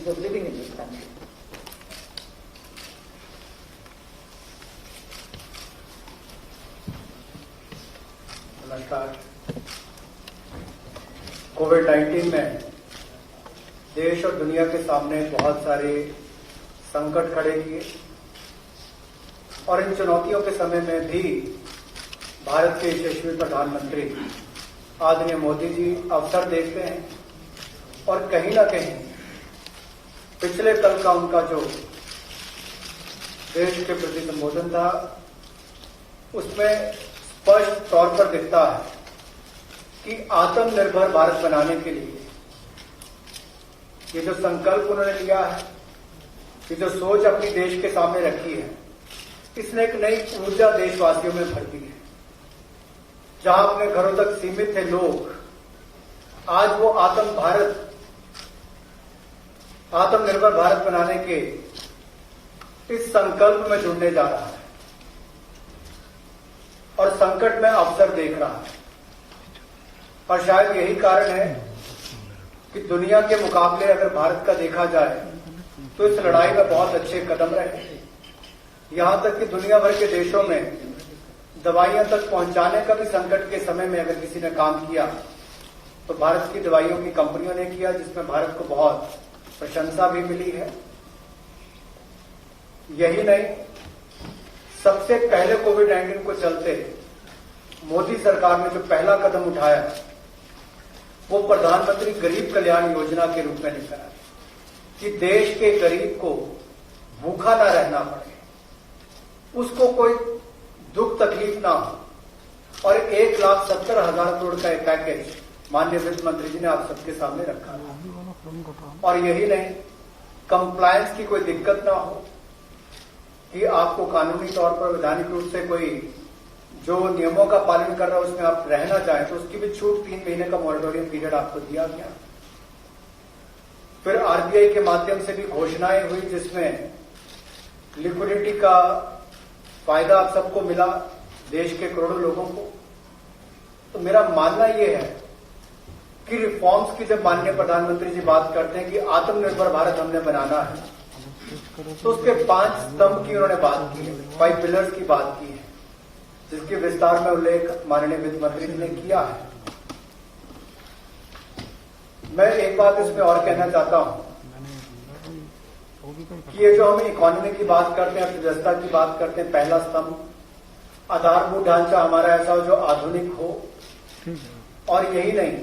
of living in this country. नमस्कार। कोविड-19 में देश और दुनिया के सामने बहुत सारे संकट खड़े किए और इन चुनौतियों के समय में भी भारत के यशस्वी प्रधानमंत्री आदरणीय मोदी जी अवसर देखते हैं और कहीं ना कहीं पिछले कल का उनका जो देश के प्रति संबोधन था उसमें स्पष्ट तौर पर दिखता है कि आत्मनिर्भर भारत बनाने के लिए ये जो संकल्प उन्होंने लिया है, ये जो सोच अपनी देश के सामने रखी है, इसने एक नई ऊर्जा देशवासियों में भर दी है। जहां अपने घरों तक सीमित थे लोग, आज वो आत्मनिर्भर भारत बनाने के इस संकल्प में जुड़ने जा रहा है और संकट में अवसर देख रहा है। और शायद यही कारण है कि दुनिया के मुकाबले अगर भारत का देखा जाए तो इस लड़ाई में बहुत अच्छे कदम रहे। यहां तक कि दुनिया भर के देशों में दवाइयां तक पहुंचाने का भी संकट के समय में अगर किसी ने काम किया तो भारत की दवाइयों की कंपनियों ने किया, जिसमें भारत को बहुत प्रशंसा भी मिली है। यही नहीं, सबसे पहले कोविड-19 को चलते मोदी सरकार ने जो पहला कदम उठाया वो प्रधानमंत्री गरीब कल्याण योजना के रूप में निकला कि देश के गरीब को भूखा ना रहना पड़े, उसको कोई दुख तकलीफ ना हो। और 1,70,000 करोड़ का एक पैकेज माननीय वित्त मंत्री जी ने आप सबके सामने रखा। और यही नहीं, कंप्लायंस की कोई दिक्कत ना हो कि आपको कानूनी तौर पर वैधानिक रूप से कोई जो नियमों का पालन कर रहा है उसमें आप रहना चाहें तो उसकी भी छूट 3 महीने का मॉरिटोरियम पीरियड आपको दिया गया। फिर आरबीआई के माध्यम से भी घोषणाएं हुई जिसमें लिक्विडिटी का फायदा आप सबको मिला, देश के करोड़ों लोगों को। तो मेरा मानना यह है कि रिफॉर्म्स की जब माननीय प्रधानमंत्री जी बात करते हैं कि आत्मनिर्भर भारत हमने बनाना है तो उसके 5 स्तंभ की उन्होंने बात की है, 5 पिलर्स की बात की है, जिसके विस्तार में उल्लेख माननीय वित्त मंत्री जी ने किया है। मैं एक बात इसमें और कहना चाहता हूं कि ये जो हम इकोनॉमी की बात करते हैं, अर्थव्यवस्था की बात करते हैं, पहला स्तंभ आधारभूत ढांचा हमारा ऐसा हो जो आधुनिक हो। और यही नहीं,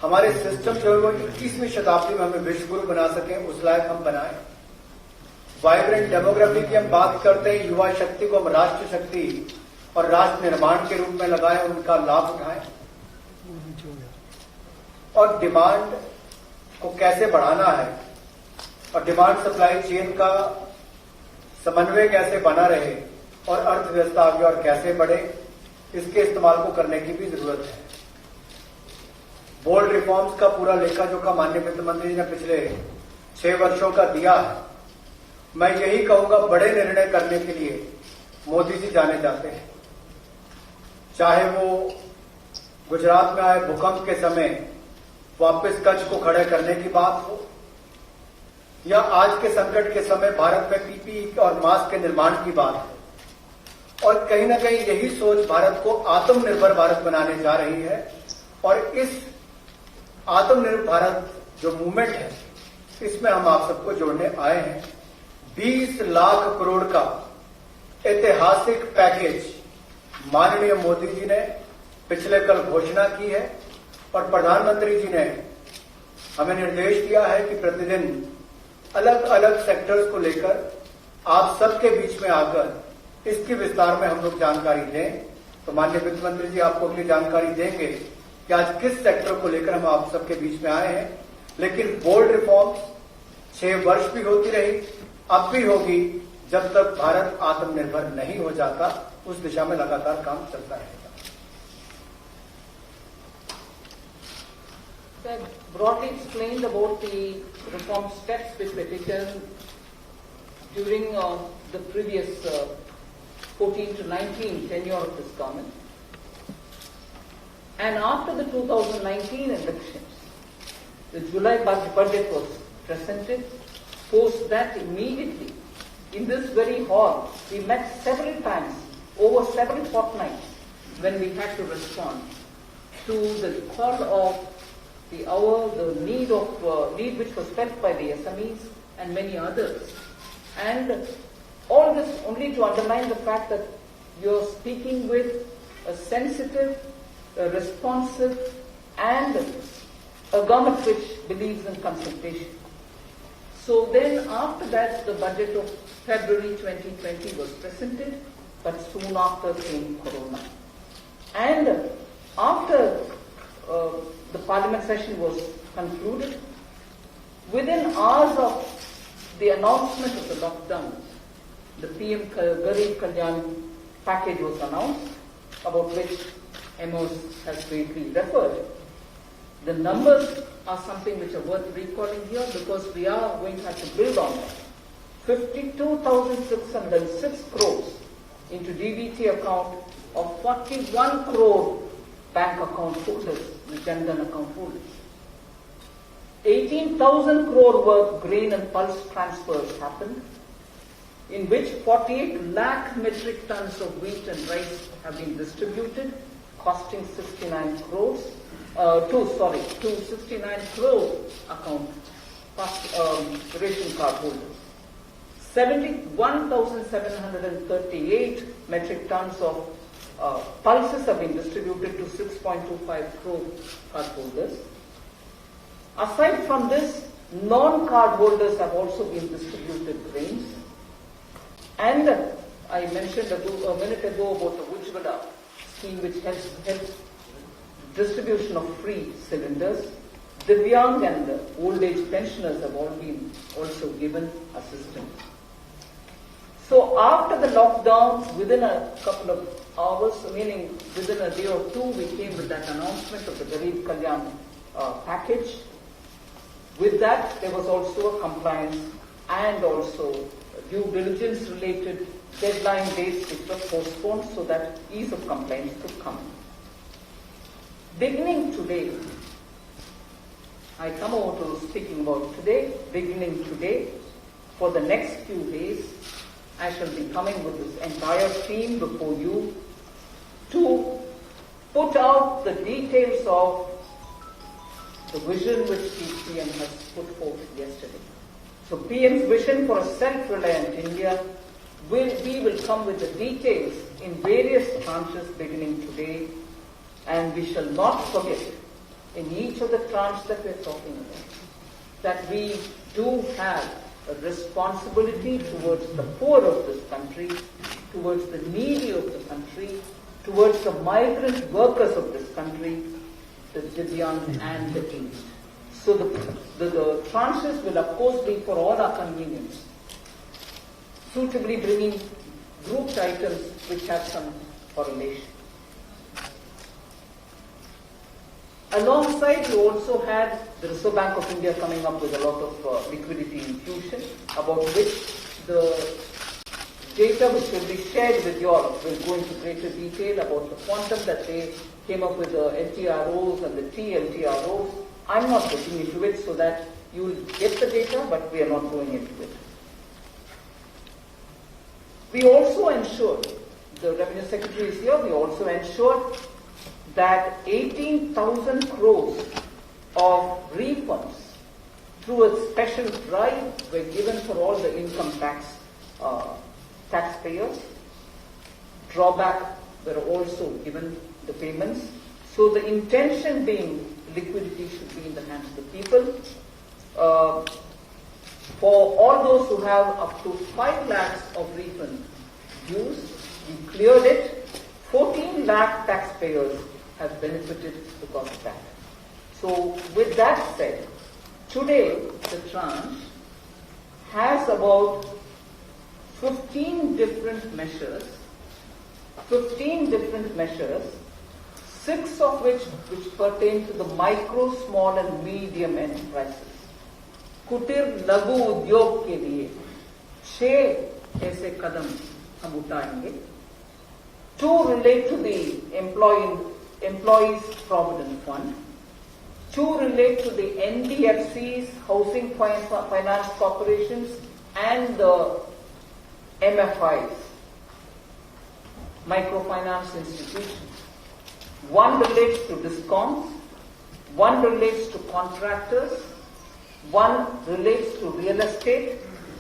हमारे सिस्टम जो है वो 21वीं शताब्दी में हमें विश्व गुरु बना सके, उस लायक हम बनाएं। वाइब्रेंट डेमोग्राफी की हम बात करते हैं, युवा शक्ति को हम राष्ट्र शक्ति और राष्ट्र निर्माण के रूप में लगाएं, उनका लाभ उठाएं। और डिमांड को कैसे बढ़ाना है और डिमांड सप्लाई चेन का समन्वय कैसे बना रहे और अर्थव्यवस्था आगे और कैसे बढ़े, इसके इस्तेमाल को करने की भी जरूरत है। बोल्ड रिफॉर्म्स का पूरा लेखा जोखा माननीय वित्त मंत्री ने पिछले 6 वर्षों का दिया है। मैं यही कहूंगा, बड़े निर्णय करने के लिए मोदी जी जाने जाते हैं। चाहे वो गुजरात में आए भूकंप के समय वापस कच्छ को खड़े करने की बात हो, या आज के संकट के समय भारत में पीपीई और मास्क के निर्माण की बात हो। और कहीं ना कहीं यही सोच भारत को आत्मनिर्भर भारत बनाने जा रही है। और इस आत्मनिर्भर भारत जो मूवमेंट है, इसमें हम आप सबको जोड़ने आए हैं। 20 लाख करोड़ का ऐतिहासिक पैकेज माननीय मोदी जी ने पिछले कल घोषणा की है और प्रधानमंत्री जी ने हमें निर्देश दिया है कि प्रतिदिन अलग अलग सेक्टर्स को लेकर आप सबके बीच में आकर इसकी विस्तार में हम लोग जानकारी दें। तो माननीय वित्त मंत्री जी आपको अगली जानकारी देंगे कि आज किस सेक्टर को लेकर हम आप सबके बीच में आए हैं। लेकिन बोल्ड रिफॉर्म्स 6 वर्ष भी होती रही, अब भी होगी, जब तक भारत आत्मनिर्भर नहीं हो जाता। उस दिशा में लगातार काम चलता रहेगा। Sir, broadly explained about the reform steps which were taken during the previous 14 to 19 tenure of this government. And after the 2019 elections, the July budget was presented Post that immediately, in this very hall, we met several times, over several fortnights, when we had to respond to the call of the hour, the need which was felt by the SMEs and many others. And all this only to underline the fact that you're speaking with a sensitive, a responsive, and a government which believes in consultation. So then after that, the budget of February 2020 was presented, but soon after came Corona. And after the parliament session was concluded, within hours of the announcement of the lockdown, the PM Garib Kalyan package was announced, about which Amos has greatly referred. The numbers are something which are worth recalling here because we are going to have to build on that. 52,606 crores into DBT account of 41 crore bank account holders, the Jan Dhan account holders. 18,000 crore worth grain and pulse transfers happened, in which 48 lakh metric tons of wheat and rice have been distributed, costing 69 crores. To 69 crore account ration card holders. 71,738 metric tons of pulses have been distributed to 6.25 crore card holders. Aside from this, non-card holders have also been distributed grains. And I mentioned a minute ago about the Ujjwala scheme, which helps distribution of free cylinders. Divyang and the old age pensioners have all been also given assistance. So after the lockdown, within a couple of hours, meaning within a day or two, we came with that announcement of the Garib Kalyan package. With that, there was also a compliance and also due diligence related deadline dates which were postponed so that ease of compliance could come. Beginning today, I come over to speaking about today. Beginning today, for the next few days, I shall be coming with this entire team before you to put out the details of the vision which the PM has put forth yesterday. So PM's vision for a self-reliant India, we will come with the details in various tranches beginning today. And we shall not forget, in each of the tranches that we are talking about, that we do have a responsibility towards the poor of this country, towards the needy of the country, towards the migrant workers of this country, the Divyang and the aged. So the tranches will of course be for all our convenience, suitably bringing grouped items which have some correlation. Alongside, we also had the Reserve Bank of India coming up with a lot of liquidity infusion, about which the data which will be shared with you all will go into greater detail about the quantum that they came up with, the LTROs and the TLTROs. I'm not getting into it so that you will get the data, but we are not going into it. We also ensured, the Revenue Secretary is here, we also ensured that 18,000 crores of refunds through a special drive were given for all the income taxpayers. Drawback were also given the payments. So the intention being liquidity should be in the hands of the people. For all those who have up to 5 lakhs of refund dues, we cleared it. 14 lakh taxpayers have benefited because of that. So with that said, today the tranche has about 15 different measures, 6 of which pertain to the micro, small and medium enterprises. कुटीर लघु उद्योग के लिए 6 ऐसे कदम हम उठाएंगे. 2 relate to the Employees Provident Fund. 2 relate to the NBFCs, Housing Finance Corporations, and the MFIs, microfinance institutions. 1 relates to DISCOMs, 1 relates to contractors, 1 relates to real estate,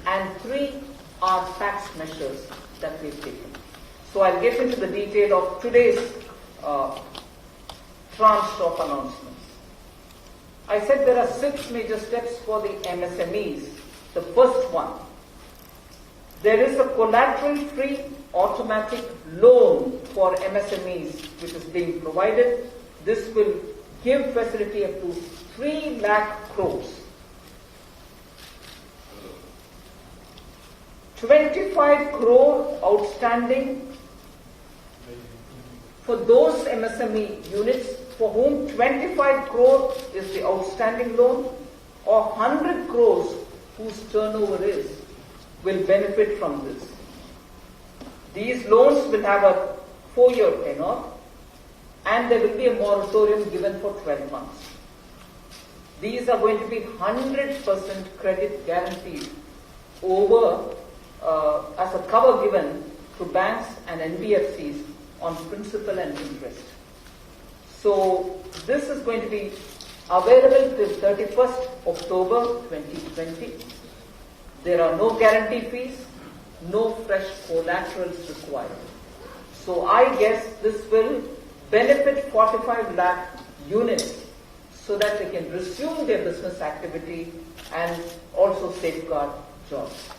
and 3 are tax measures that we've taken. So I'll get into the detail of today's tranche of announcements. I said there are 6 major steps for the MSMEs. The first one, there is a collateral-free automatic loan for MSMEs which is being provided. This will give facility up to 3 lakh crores. 25 crore outstanding for those MSME units for whom 25 crore is the outstanding loan, or 100 crores whose turnover will benefit from this. These loans will have a 4-year tenure, and there will be a moratorium given for 12 months. These are going to be 100% credit guaranteed over as a cover given to banks and NBFCs on principal and interest. So this is going to be available till 31st October 2020. There are no guarantee fees, no fresh collaterals required. So I guess this will benefit 45 lakh units so that they can resume their business activity and also safeguard jobs.